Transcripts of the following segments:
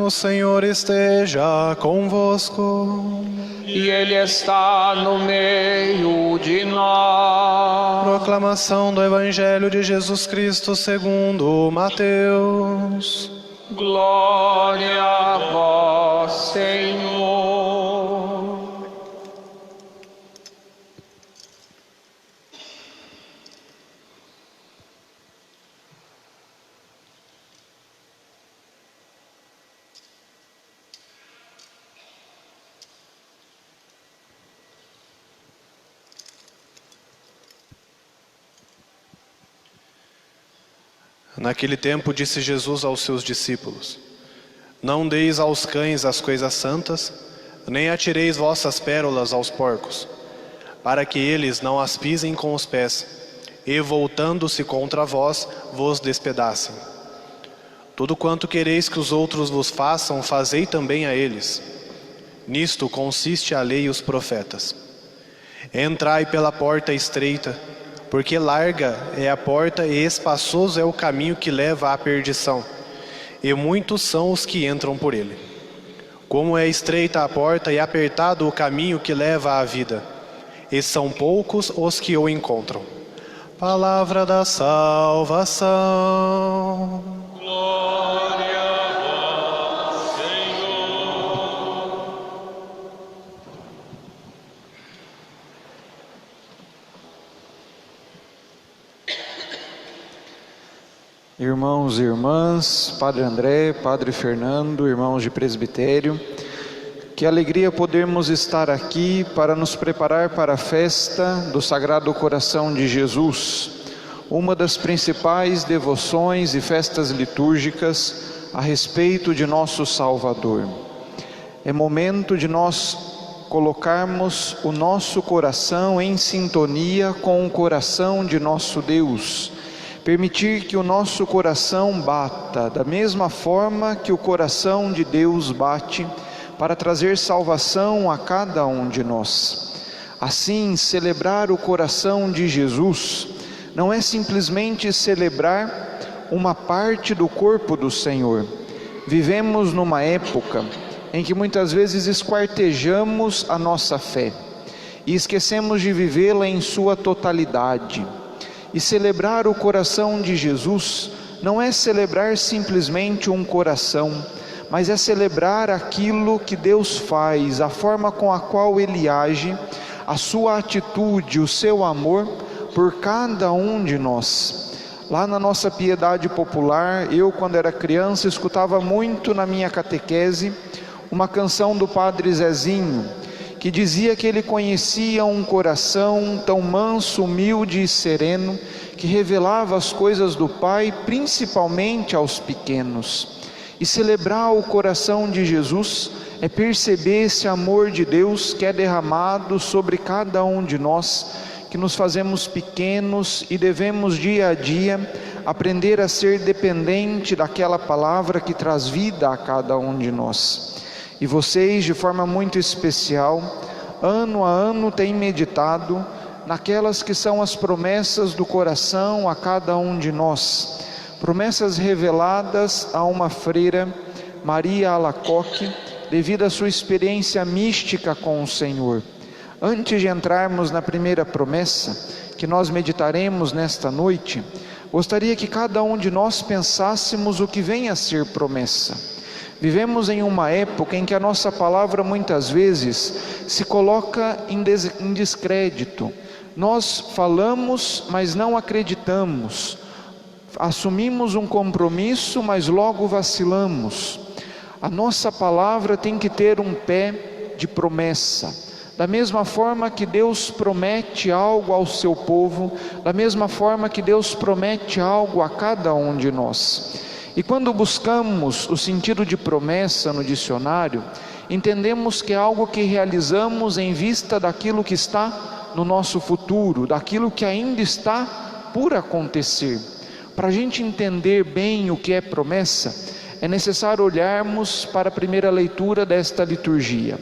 O Senhor esteja convosco. E Ele está no meio de nós. Proclamação do Evangelho de Jesus Cristo segundo Mateus. Glória a vós, Senhor. Naquele tempo disse Jesus aos seus discípulos: Não deis aos cães as coisas santas, nem atireis vossas pérolas aos porcos, para que eles não as pisem com os pés, e voltando-se contra vós, vos despedacem. Tudo quanto quereis que os outros vos façam, fazei também a eles. Nisto consiste a lei e os profetas. Entrai pela porta estreita, porque larga é a porta e espaçoso é o caminho que leva à perdição, e muitos são os que entram por ele. Como é estreita a porta e apertado o caminho que leva à vida, e são poucos os que o encontram. Palavra da salvação. Glória a vós, Senhor. Irmãos e irmãs, Padre André, Padre Fernando, irmãos de presbitério, que alegria podermos estar aqui para nos preparar para a festa do Sagrado Coração de Jesus, uma das principais devoções e festas litúrgicas a respeito de nosso Salvador. É momento de nós colocarmos o nosso coração em sintonia com o coração de nosso Deus, permitir que o nosso coração bata da mesma forma que o coração de Deus bate, para trazer salvação a cada um de nós. Assim, celebrar o coração de Jesus não é simplesmente celebrar uma parte do corpo do Senhor. Vivemos numa época em que muitas vezes esquartejamos a nossa fé e esquecemos de vivê-la em sua totalidade. E celebrar o coração de Jesus não é celebrar simplesmente um coração, mas é celebrar aquilo que Deus faz, a forma com a qual Ele age, a sua atitude, o seu amor por cada um de nós. Lá na nossa piedade popular, eu quando era criança escutava muito na minha catequese uma canção do Padre Zezinho, que dizia que ele conhecia um coração tão manso, humilde e sereno, que revelava as coisas do Pai, principalmente aos pequenos. E celebrar o coração de Jesus é perceber esse amor de Deus que é derramado sobre cada um de nós, que nos fazemos pequenos e devemos dia a dia aprender a ser dependente daquela palavra que traz vida a cada um de nós. E vocês, de forma muito especial, ano a ano têm meditado naquelas que são as promessas do coração a cada um de nós, promessas reveladas a uma freira, Maria Alacoque, devido à sua experiência mística com o Senhor. Antes de entrarmos na primeira promessa, que nós meditaremos nesta noite, gostaria que cada um de nós pensássemos o que vem a ser promessa. Vivemos em uma época em que a nossa palavra muitas vezes se coloca em descrédito. Nós falamos, mas não acreditamos. Assumimos um compromisso, mas logo vacilamos. A nossa palavra tem que ter um pé de promessa. Da mesma forma que Deus promete algo ao seu povo, da mesma forma que Deus promete algo a cada um de nós. E quando buscamos o sentido de promessa no dicionário, entendemos que é algo que realizamos em vista daquilo que está no nosso futuro, daquilo que ainda está por acontecer. Para a gente entender bem o que é promessa, é necessário olharmos para a primeira leitura desta liturgia.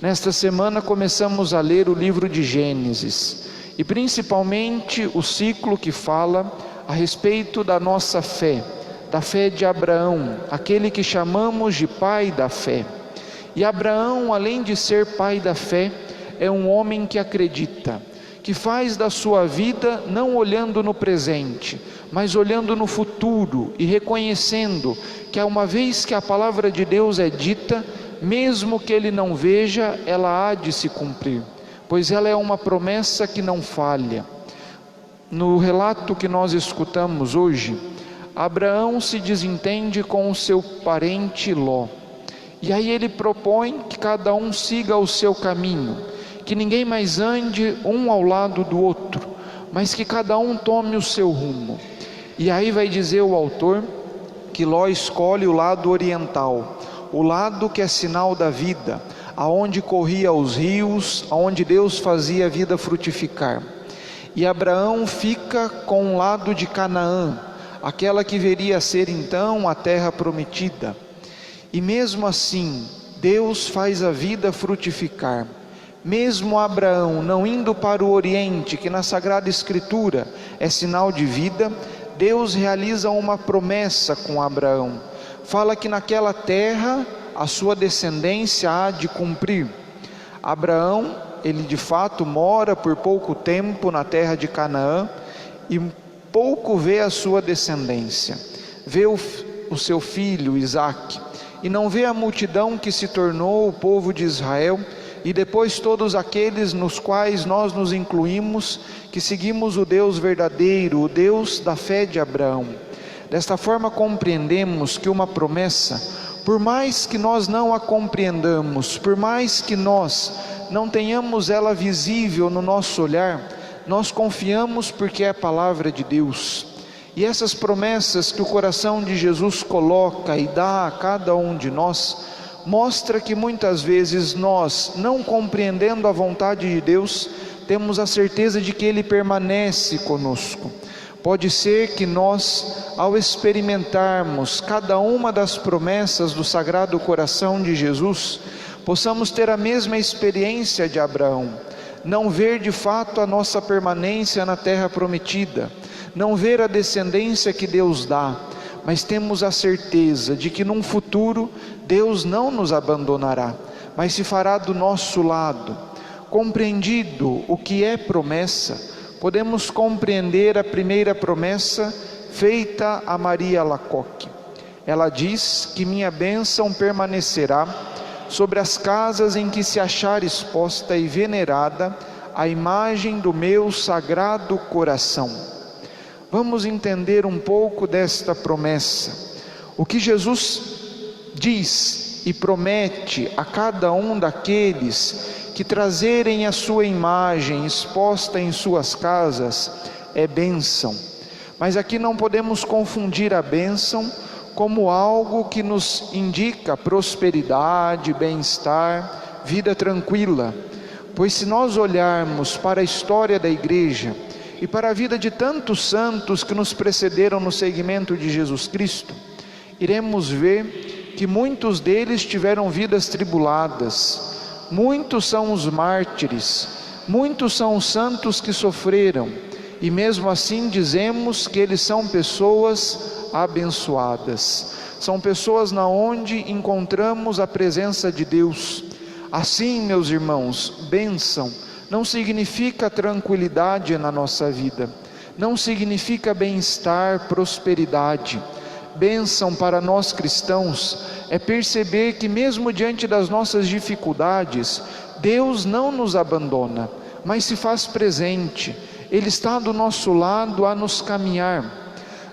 Nesta semana começamos a ler o livro de Gênesis, e principalmente o ciclo que fala a respeito da nossa fé, da fé de Abraão, aquele que chamamos de pai da fé. E Abraão, além de ser pai da fé, é um homem que acredita, que faz da sua vida não olhando no presente, mas olhando no futuro e reconhecendo que uma vez que a palavra de Deus é dita, mesmo que ele não veja, ela há de se cumprir, pois ela é uma promessa que não falha. No relato que nós escutamos hoje, Abraão se desentende com o seu parente Ló, e aí ele propõe que cada um siga o seu caminho, que ninguém mais ande um ao lado do outro, mas que cada um tome o seu rumo. E aí vai dizer o autor que Ló escolhe o lado oriental, o lado que é sinal da vida, aonde corria os rios, aonde Deus fazia a vida frutificar. E Abraão fica com o lado de Canaã, aquela que viria a ser então a terra prometida. E mesmo assim, Deus faz a vida frutificar. Mesmo Abraão não indo para o Oriente, que na Sagrada Escritura é sinal de vida, Deus realiza uma promessa com Abraão. Fala que naquela terra a sua descendência há de cumprir. Abraão, ele de fato mora por pouco tempo na terra de Canaã e pouco vê a sua descendência. Vê o seu filho Isaque e não vê a multidão que se tornou o povo de Israel, e depois todos aqueles nos quais nós nos incluímos, que seguimos o Deus verdadeiro, o Deus da fé de Abraão. Desta forma compreendemos que uma promessa, por mais que nós não a compreendamos, por mais que nós não tenhamos ela visível no nosso olhar, nós confiamos porque é a palavra de Deus. E essas promessas que o coração de Jesus coloca e dá a cada um de nós, mostra que muitas vezes nós, não compreendendo a vontade de Deus, temos a certeza de que Ele permanece conosco. Pode ser que nós, ao experimentarmos cada uma das promessas do Sagrado Coração de Jesus, possamos ter a mesma experiência de Abraão, não ver de fato a nossa permanência na terra prometida, não ver a descendência que Deus dá, mas temos a certeza de que num futuro Deus não nos abandonará, mas se fará do nosso lado. Compreendido o que é promessa, podemos compreender a primeira promessa feita a Maria Alacoque. Ela diz que minha bênção permanecerá sobre as casas em que se achar exposta e venerada a imagem do meu sagrado coração. Vamos entender um pouco desta promessa. O que Jesus diz e promete a cada um daqueles que trazerem a sua imagem exposta em suas casas é bênção. Mas aqui não podemos confundir a bênção como algo que nos indica prosperidade, bem-estar, vida tranquila. Pois se nós olharmos para a história da igreja e para a vida de tantos santos que nos precederam no seguimento de Jesus Cristo, iremos ver que muitos deles tiveram vidas tribuladas. Muitos são os mártires, muitos são os santos que sofreram, e mesmo assim dizemos que eles são pessoas abençoadas, são pessoas na onde encontramos a presença de Deus. Assim, meus irmãos, bênção não significa tranquilidade na nossa vida, não significa bem-estar, prosperidade. Bênção para nós cristãos é perceber que mesmo diante das nossas dificuldades, Deus não nos abandona, mas se faz presente. Ele está do nosso lado a nos caminhar.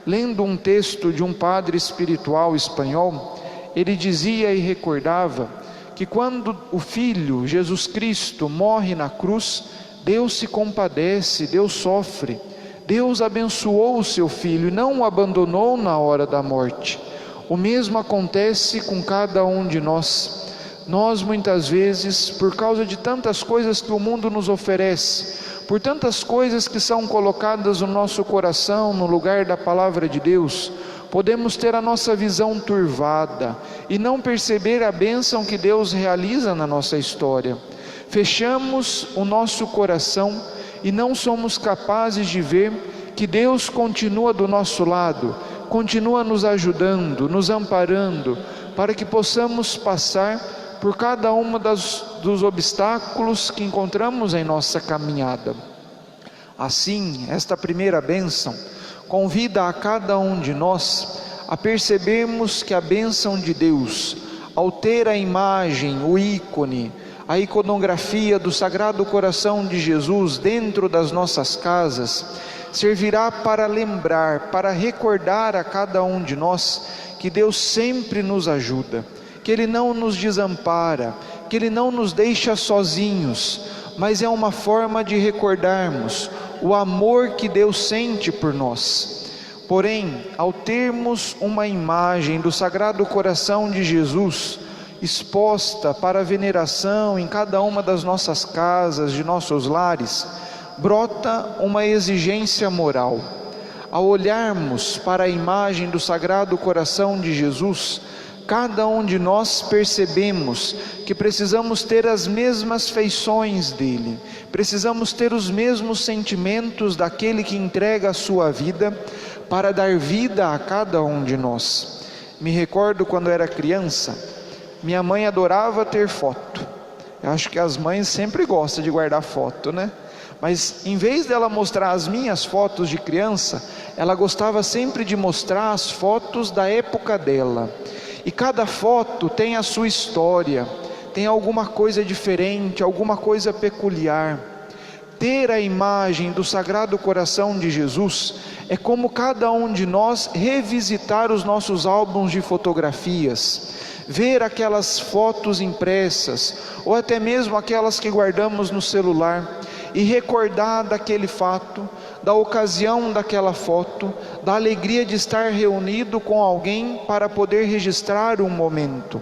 Lendo um texto de um padre espiritual espanhol, ele dizia e recordava que quando o Filho, Jesus Cristo, morre na cruz, Deus se compadece, Deus sofre. Deus abençoou o seu Filho e não o abandonou na hora da morte. O mesmo acontece com cada um de nós. Nós muitas vezes, por causa de tantas coisas que o mundo nos oferece, por tantas coisas que são colocadas no nosso coração, no lugar da palavra de Deus, podemos ter a nossa visão turvada e não perceber a bênção que Deus realiza na nossa história. Fechamos o nosso coração e não somos capazes de ver que Deus continua do nosso lado, continua nos ajudando, nos amparando, para que possamos passar por cada uma dos obstáculos que encontramos em nossa caminhada. Assim, esta primeira bênção convida a cada um de nós a percebermos que a bênção de Deus, ao ter a imagem, o ícone, a iconografia do Sagrado Coração de Jesus dentro das nossas casas, servirá para lembrar, para recordar a cada um de nós que Deus sempre nos ajuda, que Ele não nos desampara, que Ele não nos deixa sozinhos, mas é uma forma de recordarmos o amor que Deus sente por nós. Porém, ao termos uma imagem do Sagrado Coração de Jesus exposta para veneração em cada uma das nossas casas, de nossos lares, brota uma exigência moral. Ao olharmos para a imagem do Sagrado Coração de Jesus, cada um de nós percebemos que precisamos ter as mesmas feições dele, precisamos ter os mesmos sentimentos daquele que entrega a sua vida para dar vida a cada um de nós. Me recordo quando era criança, minha mãe adorava ter foto. Eu acho que as mães sempre gostam de guardar foto, né? Mas em vez dela mostrar as minhas fotos de criança, ela gostava sempre de mostrar as fotos da época dela. E cada foto tem a sua história, tem alguma coisa diferente, alguma coisa peculiar. Ter a imagem do Sagrado Coração de Jesus é como cada um de nós revisitar os nossos álbuns de fotografias, ver aquelas fotos impressas, ou até mesmo aquelas que guardamos no celular, e recordar daquele fato, da ocasião daquela foto, da alegria de estar reunido com alguém para poder registrar um momento.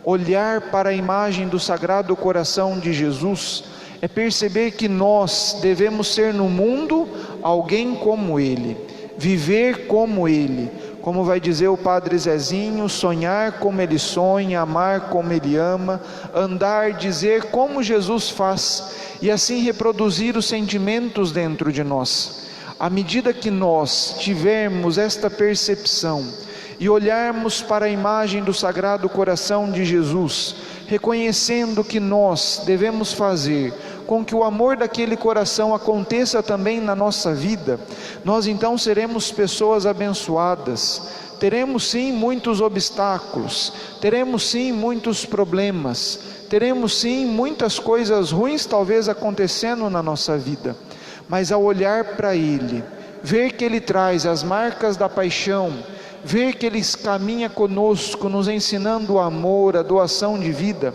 Olhar para a imagem do Sagrado Coração de Jesus é perceber que nós devemos ser no mundo alguém como Ele, viver como Ele, como vai dizer o Padre Zezinho, sonhar como Ele sonha, amar como Ele ama, andar, dizer como Jesus faz, e assim reproduzir os sentimentos dentro de nós. À medida que nós tivermos esta percepção e olharmos para a imagem do Sagrado Coração de Jesus, reconhecendo que nós devemos fazer com que o amor daquele coração aconteça também na nossa vida, nós então seremos pessoas abençoadas. Teremos sim muitos obstáculos, teremos sim muitos problemas, teremos sim muitas coisas ruins talvez acontecendo na nossa vida, mas ao olhar para Ele, ver que Ele traz as marcas da paixão, ver que Ele caminha conosco, nos ensinando o amor, a doação de vida,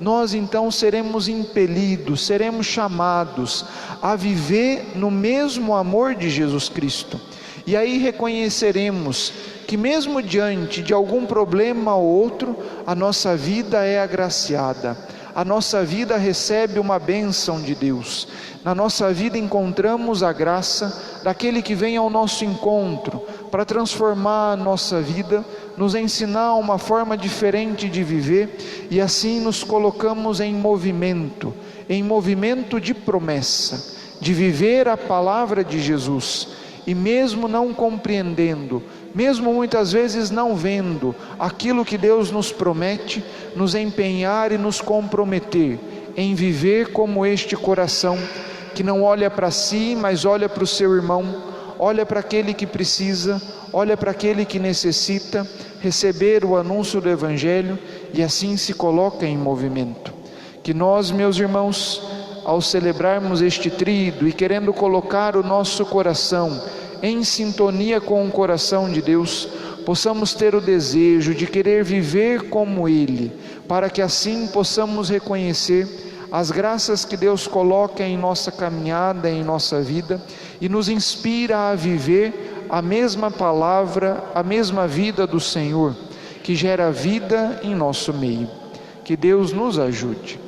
nós então seremos impelidos, seremos chamados a viver no mesmo amor de Jesus Cristo. E aí reconheceremos que mesmo diante de algum problema ou outro, a nossa vida é agraciada, a nossa vida recebe uma bênção de Deus. Na nossa vida encontramos a graça daquele que vem ao nosso encontro para transformar a nossa vida, nos ensinar uma forma diferente de viver, e assim nos colocamos em movimento de promessa, de viver a palavra de Jesus, e mesmo não compreendendo, mesmo muitas vezes não vendo aquilo que Deus nos promete, nos empenhar e nos comprometer em viver como este coração, que não olha para si, mas olha para o seu irmão, olha para aquele que precisa, olha para aquele que necessita receber o anúncio do Evangelho, e assim se coloca em movimento. Que nós, meus irmãos, ao celebrarmos este tríduo e querendo colocar o nosso coração em sintonia com o coração de Deus, possamos ter o desejo de querer viver como Ele, para que assim possamos reconhecer as graças que Deus coloca em nossa caminhada, em nossa vida, e nos inspira a viver a mesma palavra, a mesma vida do Senhor, que gera vida em nosso meio. Que Deus nos ajude.